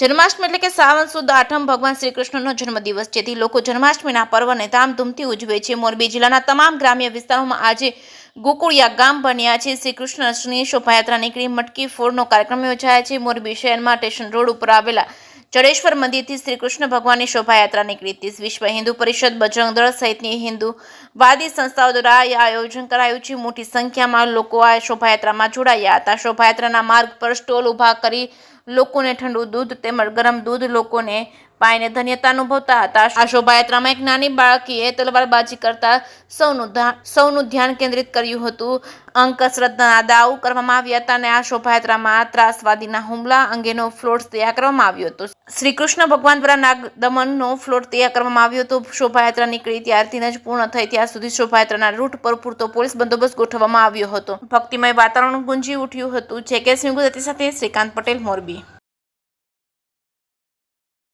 જન્માષ્ટમી એટલે કે સાવન સુદ આઠમ ભગવાન શ્રી કૃષ્ણનો જન્મદિવસ, જેથી લોકો જન્માષ્ટમીના પર્વને ધામધૂમથી ઉજવે છે. મોરબી જિલ્લાના તમામ ગ્રામ્ય વિસ્તારોમાં આજે ગોકુળિયા ગામ બન્યા છે. શ્રી કૃષ્ણની શોભાયાત્રા નીકળી મટકી ફોડનો કાર્યક્રમ યોજાયા છે. મોરબી શહેરમાં સ્ટેશન રોડ ઉપર આવેલા જડેશ્વર મંદિરથી શ્રી કૃષ્ણ ભગવાનની શોભાયાત્રા નીકળી હતી. વિશ્વ હિન્દુ પરિષદ, બજરંગ દળ સહિતની હિન્દુવાદી સંસ્થાઓ દ્વારા આ આયોજન કરાયું છે. મોટી સંખ્યામાં લોકો આ શોભાયાત્રામાં જોડાયા હતા. શોભાયાત્રાના માર્ગ પર સ્ટોલ ઊભા કરી લોકોને ઠંડુ દૂધ તેમજ ગરમ દૂધ લોકોને પાઈને ધન્યતા અનુભવતા હતા. આ શોભાયાત્રામાં એક નાની બાળકીએ તલવારબાજી કરતા સૌનું ધ્યાન કેન્દ્રિત કર્યું હતું. અંકશ્રદ્ધાના દાવ કરવામાં આવ્યા હતા અને આ શોભાયાત્રામાં ત્રાસવાદીના હુમલા અંગેનો ફ્લોટ તૈયાર કરવામાં આવ્યો હતો. શ્રી કૃષ્ણ ભગવાન દ્વારા નાગદમનનો ફ્લોટ તૈયાર કરવામાં આવ્યો હતો. શોભાયાત્રા નીકળી ત્યારથી જ પૂર્ણ થઈ ત્યાં સુધી શોભાયાત્રાના રૂટ પર પૂરતો પોલીસ બંદોબસ્ત ગોઠવવામાં આવ્યો હતો. ભક્તિમય વાતાવરણ ગુંજી ઉઠ્યું હતું. જેકે ગુજરાતી સાથે શ્રીકાંત પટેલ, મોરબી.